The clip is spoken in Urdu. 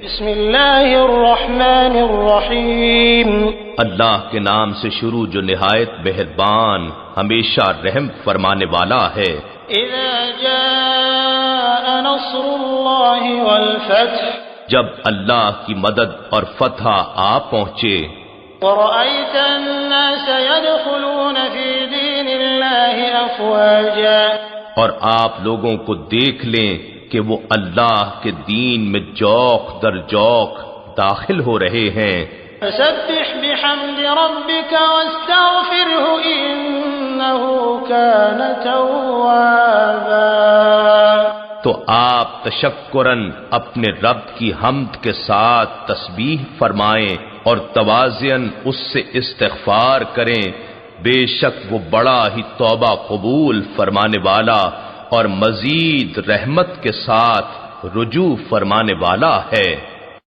بسم اللہ الرحمن الرحیم اللہ کے نام سے شروع جو نہایت مہربان ہمیشہ رحم فرمانے والا ہے۔ اذا جاء نصر اللہ والفتح، جب اللہ کی مدد اور فتح آ پہنچے، ورأيت الناس يدخلون في دين الله افواجا، اور آپ لوگوں کو دیکھ لیں کہ وہ اللہ کے دین میں جوق در جوق داخل ہو رہے ہیں۔ فسبح بحمد ربك واستغفره انه كان توابا، تو آپ تشکراً اپنے رب کی حمد کے ساتھ تسبیح فرمائیں اور تواضعاً اس سے استغفار کریں، بے شک وہ بڑا ہی توبہ قبول فرمانے والا اور مزید رحمت کے ساتھ رجوع فرمانے والا ہے۔